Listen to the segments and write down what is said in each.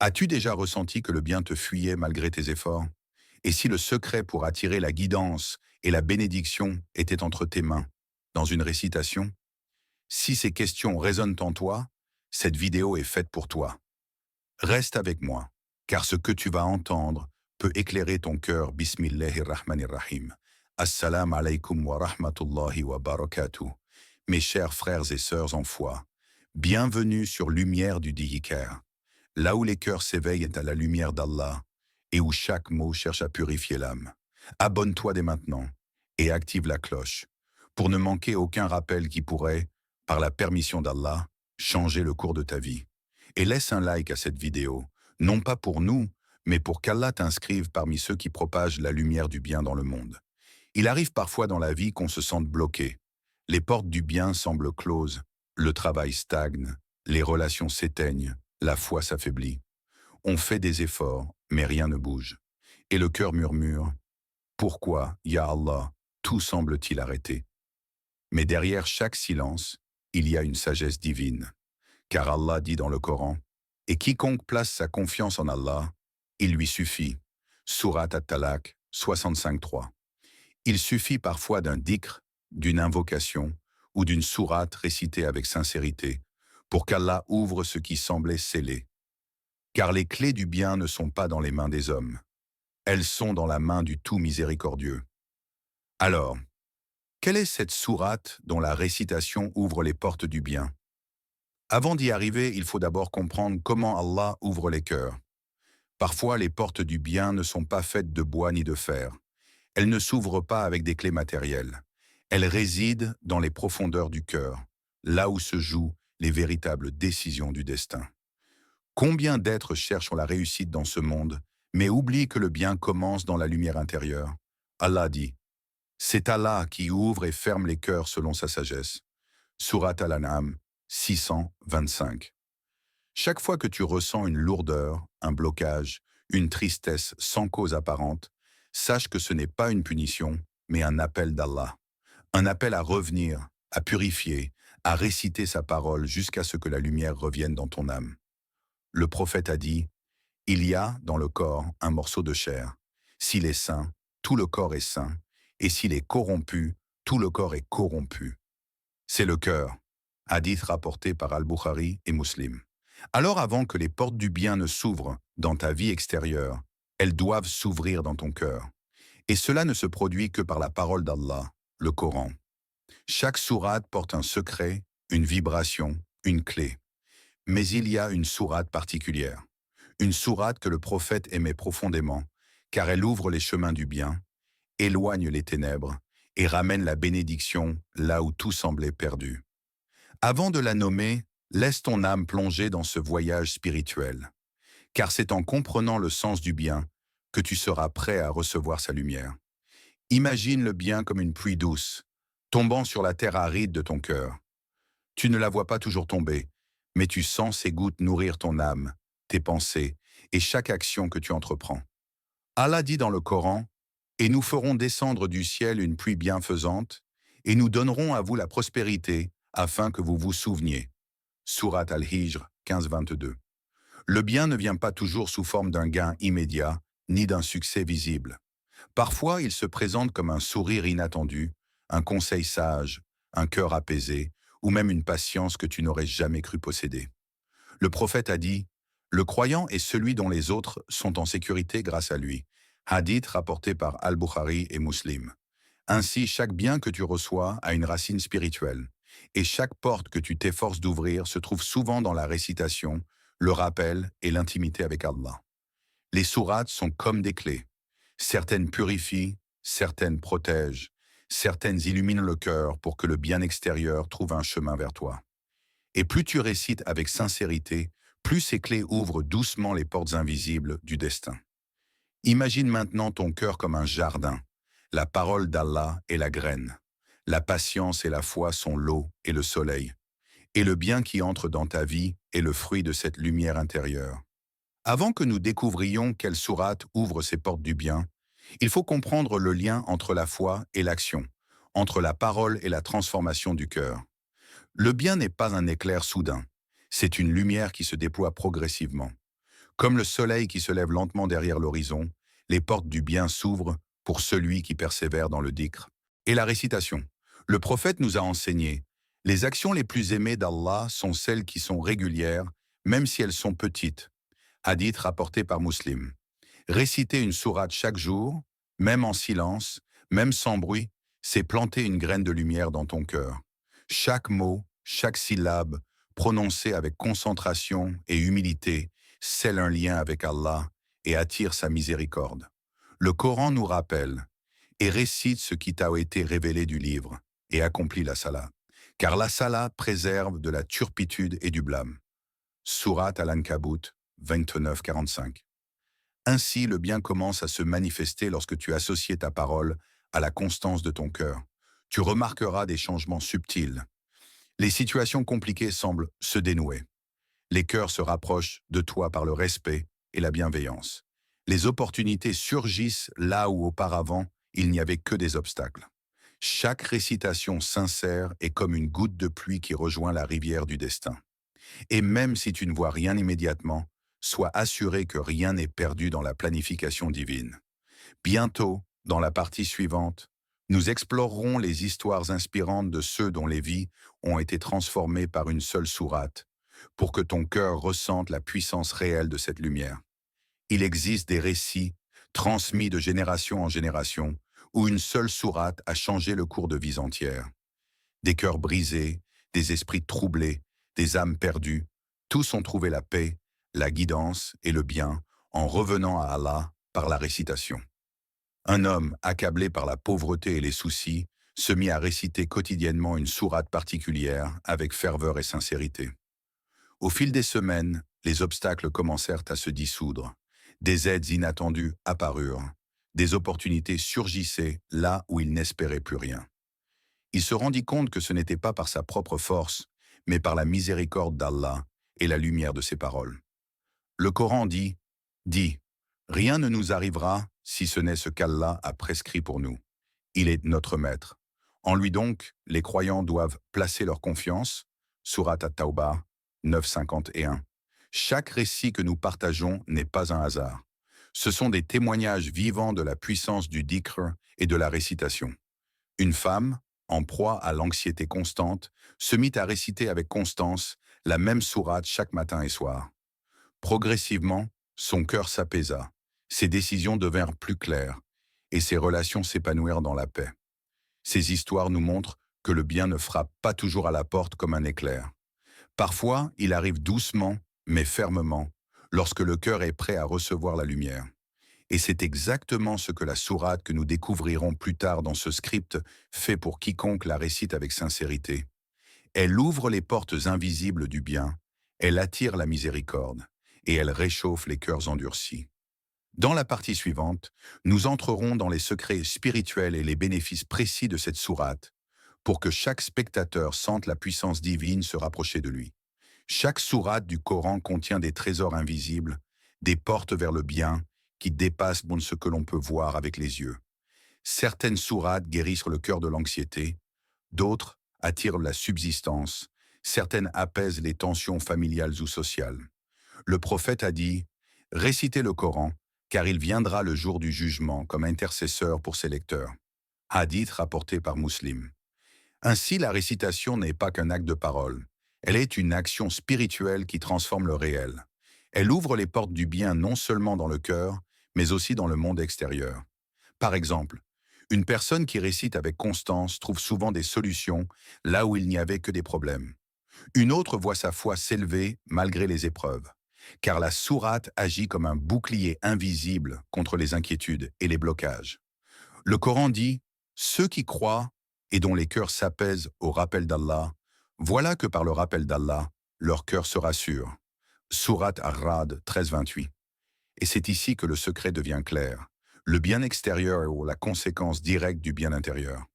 As-tu déjà ressenti que le bien te fuyait malgré tes efforts? Et si le secret pour attirer la guidance et la bénédiction était entre tes mains, dans une récitation? Si ces questions résonnent en toi, cette vidéo est faite pour toi. Reste avec moi, car ce que tu vas entendre peut éclairer ton cœur. Bismillahirrahmanirrahim. Assalamu alaikum wa rahmatullahi wa barakatuh. Mes chers frères et sœurs en foi, bienvenue sur Lumière du Dhikr. Là où les cœurs s'éveillent est à la lumière d'Allah et où chaque mot cherche à purifier l'âme. Abonne-toi dès maintenant et active la cloche pour ne manquer aucun rappel qui pourrait, par la permission d'Allah, changer le cours de ta vie. Et laisse un like à cette vidéo, non pas pour nous, mais pour qu'Allah t'inscrive parmi ceux qui propagent la lumière du bien dans le monde. Il arrive parfois dans la vie qu'on se sente bloqué. Les portes du bien semblent closes, le travail stagne, les relations s'éteignent, la foi s'affaiblit. On fait des efforts, mais rien ne bouge. Et le cœur murmure, pourquoi, Ya Allah, tout semble-t-il arrêté? Mais derrière chaque silence, il y a une sagesse divine. Car Allah dit dans le Coran, « Et quiconque place sa confiance en Allah, il lui suffit. » Surat At-Talaq 65.3. Il suffit parfois d'un dhikr, d'une invocation ou d'une sourate récitée avec sincérité pour qu'Allah ouvre ce qui semblait scellé. Car les clés du bien ne sont pas dans les mains des hommes. Elles sont dans la main du tout miséricordieux. Alors, quelle est cette sourate dont la récitation ouvre les portes du bien? Avant d'y arriver, il faut d'abord comprendre comment Allah ouvre les cœurs. Parfois, les portes du bien ne sont pas faites de bois ni de fer. Elles ne s'ouvrent pas avec des clés matérielles. Elles résident dans les profondeurs du cœur, là où se jouent les véritables décisions du destin. Combien d'êtres cherchent la réussite dans ce monde, mais oublient que le bien commence dans la lumière intérieure? Allah dit, « C'est Allah qui ouvre et ferme les cœurs selon sa sagesse. » Surat Al-An'am 625. Chaque fois que tu ressens une lourdeur, un blocage, une tristesse sans cause apparente, sache que ce n'est pas une punition, mais un appel d'Allah. Un appel à revenir, à purifier, à réciter sa parole jusqu'à ce que la lumière revienne dans ton âme. Le prophète a dit, « Il y a dans le corps un morceau de chair. S'il est sain, tout le corps est sain, et s'il est corrompu, tout le corps est corrompu. » C'est le cœur. Hadith rapporté par Al-Bukhari et Muslim. Alors avant que les portes du bien ne s'ouvrent dans ta vie extérieure, elles doivent s'ouvrir dans ton cœur. Et cela ne se produit que par la parole d'Allah, le Coran. Chaque sourate porte un secret, une vibration, une clé. Mais il y a une sourate particulière. Une sourate que le prophète aimait profondément, car elle ouvre les chemins du bien, éloigne les ténèbres et ramène la bénédiction là où tout semblait perdu. Avant de la nommer, laisse ton âme plonger dans ce voyage spirituel, car c'est en comprenant le sens du bien que tu seras prêt à recevoir sa lumière. Imagine le bien comme une pluie douce, tombant sur la terre aride de ton cœur. Tu ne la vois pas toujours tomber, mais tu sens ces gouttes nourrir ton âme, tes pensées et chaque action que tu entreprends. Allah dit dans le Coran, « Et nous ferons descendre du ciel une pluie bienfaisante, et nous donnerons à vous la prospérité, afin que vous vous souveniez. » Surat Al-Hijr 15-22. Le bien ne vient pas toujours sous forme d'un gain immédiat, ni d'un succès visible. Parfois, il se présente comme un sourire inattendu, un conseil sage, un cœur apaisé, ou même une patience que tu n'aurais jamais cru posséder. Le prophète a dit, « Le croyant est celui dont les autres sont en sécurité grâce à lui. » Hadith rapporté par Al-Bukhari et Muslim. Ainsi, chaque bien que tu reçois a une racine spirituelle, et chaque porte que tu t'efforces d'ouvrir se trouve souvent dans la récitation, le rappel et l'intimité avec Allah. Les sourates sont comme des clés. Certaines purifient, certaines protègent, certaines illuminent le cœur pour que le bien extérieur trouve un chemin vers toi. Et plus tu récites avec sincérité, plus ces clés ouvrent doucement les portes invisibles du destin. Imagine maintenant ton cœur comme un jardin. La parole d'Allah est la graine. La patience et la foi sont l'eau et le soleil. Et le bien qui entre dans ta vie est le fruit de cette lumière intérieure. Avant que nous découvrions quelle sourate ouvre ces portes du bien, il faut comprendre le lien entre la foi et l'action, entre la parole et la transformation du cœur. Le bien n'est pas un éclair soudain, c'est une lumière qui se déploie progressivement. Comme le soleil qui se lève lentement derrière l'horizon, les portes du bien s'ouvrent pour celui qui persévère dans le dhikr. Et la récitation. Le prophète nous a enseigné, les actions les plus aimées d'Allah sont celles qui sont régulières, même si elles sont petites. Hadith rapporté par Muslim. Réciter une sourate chaque jour, même en silence, même sans bruit, c'est planter une graine de lumière dans ton cœur. Chaque mot, chaque syllabe, prononcée avec concentration et humilité, scelle un lien avec Allah et attire sa miséricorde. Le Coran nous rappelle et récite ce qui t'a été révélé du livre et accomplit la salat. Car la salat préserve de la turpitude et du blâme. Sourate Al-Ankabut 29-45. Ainsi, le bien commence à se manifester lorsque tu associes ta parole à la constance de ton cœur. Tu remarqueras des changements subtils. Les situations compliquées semblent se dénouer. Les cœurs se rapprochent de toi par le respect et la bienveillance. Les opportunités surgissent là où auparavant il n'y avait que des obstacles. Chaque récitation sincère est comme une goutte de pluie qui rejoint la rivière du destin. Et même si tu ne vois rien immédiatement, sois assuré que rien n'est perdu dans la planification divine. Bientôt, dans la partie suivante, nous explorerons les histoires inspirantes de ceux dont les vies ont été transformées par une seule sourate, pour que ton cœur ressente la puissance réelle de cette lumière. Il existe des récits, transmis de génération en génération, où une seule sourate a changé le cours de vies entières. Des cœurs brisés, des esprits troublés, des âmes perdues, tous ont trouvé la paix, la guidance et le bien en revenant à Allah par la récitation. Un homme, accablé par la pauvreté et les soucis, se mit à réciter quotidiennement une sourate particulière avec ferveur et sincérité. Au fil des semaines, les obstacles commencèrent à se dissoudre. Des aides inattendues apparurent. Des opportunités surgissaient là où il n'espérait plus rien. Il se rendit compte que ce n'était pas par sa propre force, mais par la miséricorde d'Allah et la lumière de ses paroles. Le Coran dit, rien ne nous arrivera si ce n'est ce qu'Allah a prescrit pour nous. Il est notre maître. En lui donc, les croyants doivent placer leur confiance. Sourate At-Tawbah 9,51. Chaque récit que nous partageons n'est pas un hasard. Ce sont des témoignages vivants de la puissance du dhikr et de la récitation. Une femme, en proie à l'anxiété constante, se mit à réciter avec constance la même sourate chaque matin et soir. Progressivement, son cœur s'apaisa, ses décisions devinrent plus claires, et ses relations s'épanouirent dans la paix. Ces histoires nous montrent que le bien ne frappe pas toujours à la porte comme un éclair. Parfois, il arrive doucement, mais fermement, lorsque le cœur est prêt à recevoir la lumière. Et c'est exactement ce que la sourate que nous découvrirons plus tard dans ce script fait pour quiconque la récite avec sincérité. Elle ouvre les portes invisibles du bien, elle attire la miséricorde, et elle réchauffe les cœurs endurcis. Dans la partie suivante, nous entrerons dans les secrets spirituels et les bénéfices précis de cette sourate, pour que chaque spectateur sente la puissance divine se rapprocher de lui. Chaque sourate du Coran contient des trésors invisibles, des portes vers le bien, qui dépassent ce que l'on peut voir avec les yeux. Certaines sourates guérissent le cœur de l'anxiété, d'autres attirent la subsistance, certaines apaisent les tensions familiales ou sociales. Le prophète a dit « Récitez le Coran, car il viendra le jour du jugement comme intercesseur pour ses lecteurs. » Hadith rapporté par Muslim. Ainsi, la récitation n'est pas qu'un acte de parole. Elle est une action spirituelle qui transforme le réel. Elle ouvre les portes du bien non seulement dans le cœur, mais aussi dans le monde extérieur. Par exemple, une personne qui récite avec constance trouve souvent des solutions là où il n'y avait que des problèmes. Une autre voit sa foi s'élever malgré les épreuves, car la sourate agit comme un bouclier invisible contre les inquiétudes et les blocages. Le Coran dit « Ceux qui croient et dont les cœurs s'apaisent au rappel d'Allah, voilà que par le rappel d'Allah, leur cœur se rassure. » Sourate Ar-Ra'd 13-28. Et c'est ici que le secret devient clair. Le bien extérieur est la conséquence directe du bien intérieur.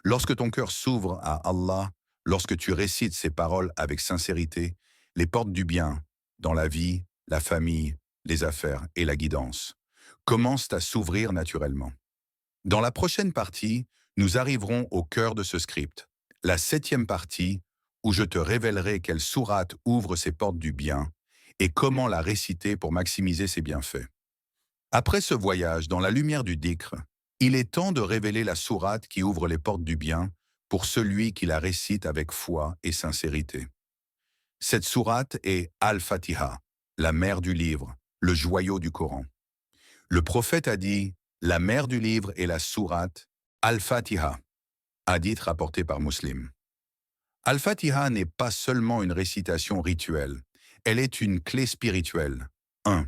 Lorsque ton cœur s'ouvre à Allah, lorsque tu récites ces paroles avec sincérité, les portes du bien, dans la vie, la famille, les affaires et la guidance, commencent à s'ouvrir naturellement. Dans la prochaine partie, nous arriverons au cœur de ce script, la 7e partie, où je te révélerai quelle sourate ouvre ces portes du bien et comment la réciter pour maximiser ses bienfaits. Après ce voyage dans la lumière du dhikr, il est temps de révéler la sourate qui ouvre les portes du bien pour celui qui la récite avec foi et sincérité. Cette sourate est Al-Fatiha, la mère du livre, le joyau du Coran. Le prophète a dit « La mère du livre est la sourate Al-Fatiha », hadith rapporté par Muslim. Al-Fatiha n'est pas seulement une récitation rituelle, elle est une clé spirituelle. 1.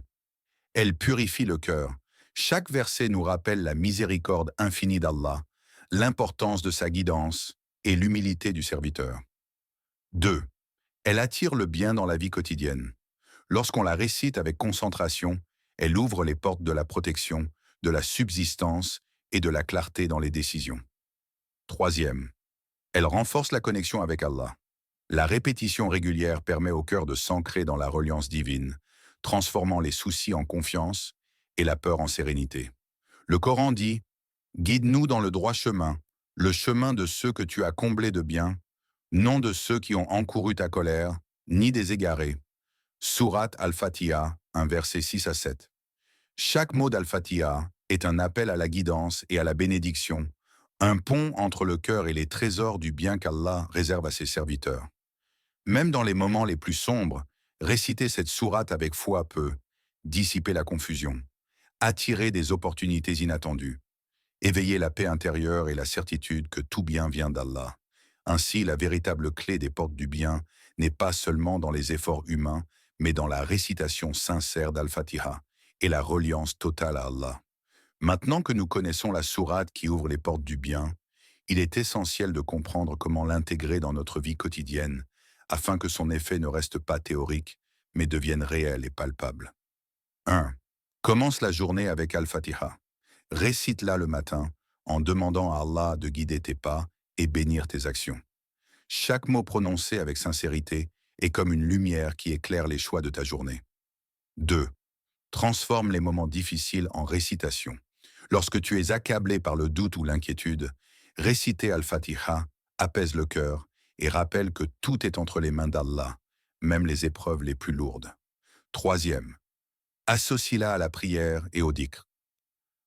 Elle purifie le cœur. Chaque verset nous rappelle la miséricorde infinie d'Allah, l'importance de sa guidance et l'humilité du serviteur. 2. Elle attire le bien dans la vie quotidienne. Lorsqu'on la récite avec concentration, elle ouvre les portes de la protection, de la subsistance et de la clarté dans les décisions. 3. Elle renforce la connexion avec Allah. La répétition régulière permet au cœur de s'ancrer dans la reliance divine, transformant les soucis en confiance et la peur en sérénité. Le Coran dit « Guide-nous dans le droit chemin, le chemin de ceux que tu as comblés de bien, non de ceux qui ont encouru ta colère, ni des égarés. » Sourate Al-Fatiha, 1 verset 6 à 7. Chaque mot d'Al-Fatiha est un appel à la guidance et à la bénédiction, un pont entre le cœur et les trésors du bien qu'Allah réserve à ses serviteurs. Même dans les moments les plus sombres, réciter cette sourate avec foi peut dissiper la confusion, attirer des opportunités inattendues, éveiller la paix intérieure et la certitude que tout bien vient d'Allah. Ainsi, la véritable clé des portes du bien n'est pas seulement dans les efforts humains, mais dans la récitation sincère d'Al-Fatiha et la reliance totale à Allah. Maintenant que nous connaissons la sourate qui ouvre les portes du bien, il est essentiel de comprendre comment l'intégrer dans notre vie quotidienne, afin que son effet ne reste pas théorique, mais devienne réel et palpable. 1. Commence la journée avec Al-Fatiha. Récite-la le matin en demandant à Allah de guider tes pas et bénir tes actions. Chaque mot prononcé avec sincérité est comme une lumière qui éclaire les choix de ta journée. 2. Transforme les moments difficiles en récitation. Lorsque tu es accablé par le doute ou l'inquiétude, réciter Al-Fatiha apaise le cœur et rappelle que tout est entre les mains d'Allah, même les épreuves les plus lourdes. 3. Associe-la à la prière et au dhikr.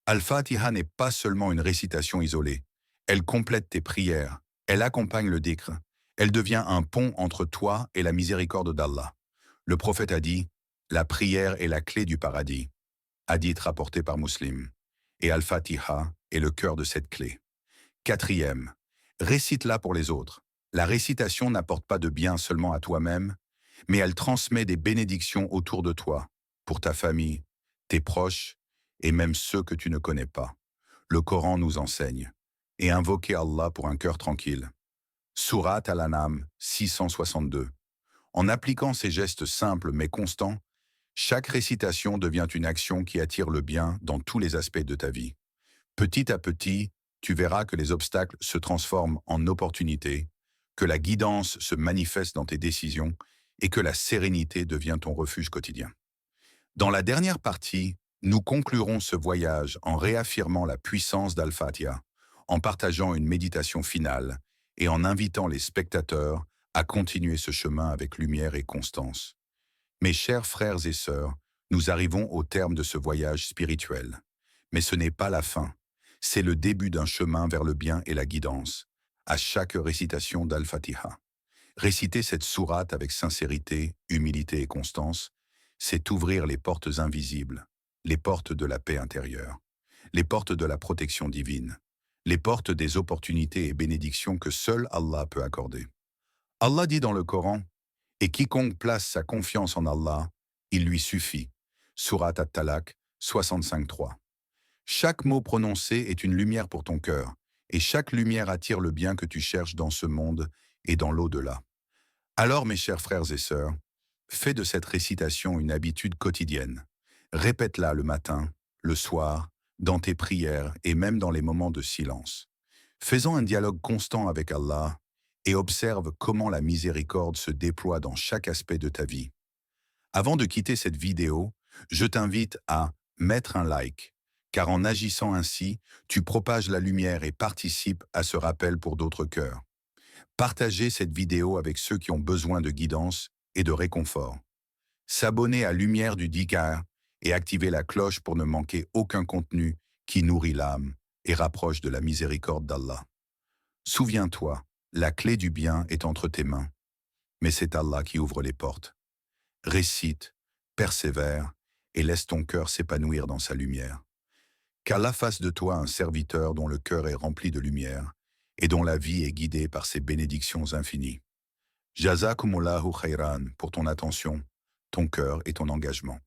Al-Fatiha n'est pas seulement une récitation isolée. Elle complète tes prières, elle accompagne le dhikr, elle devient un pont entre toi et la miséricorde d'Allah. Le prophète a dit « La prière est la clé du paradis », hadith rapporté par Muslim, et Al-Fatiha est le cœur de cette clé. 4. Récite-la pour les autres. La récitation n'apporte pas de bien seulement à toi-même, mais elle transmet des bénédictions autour de toi, pour ta famille, tes proches et même ceux que tu ne connais pas. Le Coran nous enseigne. Et invoquer Allah pour un cœur tranquille. Sourate Al-An'am 662. En appliquant ces gestes simples mais constants, chaque récitation devient une action qui attire le bien dans tous les aspects de ta vie. Petit à petit, tu verras que les obstacles se transforment en opportunités, que la guidance se manifeste dans tes décisions et que la sérénité devient ton refuge quotidien. Dans la dernière partie, nous conclurons ce voyage en réaffirmant la puissance d'Al-Fatiha, en partageant une méditation finale et en invitant les spectateurs à continuer ce chemin avec lumière et constance. Mes chers frères et sœurs, nous arrivons au terme de ce voyage spirituel. Mais ce n'est pas la fin, c'est le début d'un chemin vers le bien et la guidance, à chaque récitation d'Al-Fatiha. Réciter cette sourate avec sincérité, humilité et constance, c'est ouvrir les portes invisibles, les portes de la paix intérieure, les portes de la protection divine, les portes des opportunités et bénédictions que seul Allah peut accorder. Allah dit dans le Coran, « Et quiconque place sa confiance en Allah, il lui suffit. » Sourate At-Talaq 65.3. Chaque mot prononcé est une lumière pour ton cœur, et chaque lumière attire le bien que tu cherches dans ce monde et dans l'au-delà. Alors, mes chers frères et sœurs, fais de cette récitation une habitude quotidienne. Répète-la le matin, le soir, dans tes prières et même dans les moments de silence. Faisons un dialogue constant avec Allah et observe comment la miséricorde se déploie dans chaque aspect de ta vie. Avant de quitter cette vidéo, je t'invite à mettre un like, car en agissant ainsi, tu propages la lumière et participes à ce rappel pour d'autres cœurs. Partagez cette vidéo avec ceux qui ont besoin de guidance et de réconfort. s'abonner à Lumière du Dikar et activer la cloche pour ne manquer aucun contenu qui nourrit l'âme et rapproche de la miséricorde d'Allah. Souviens-toi, la clé du bien est entre tes mains, mais c'est Allah qui ouvre les portes. Récite, persévère et laisse ton cœur s'épanouir dans sa lumière. Qu'Allah fasse de toi un serviteur dont le cœur est rempli de lumière et dont la vie est guidée par ses bénédictions infinies. Jazakumullahu khairan pour ton attention, ton cœur et ton engagement.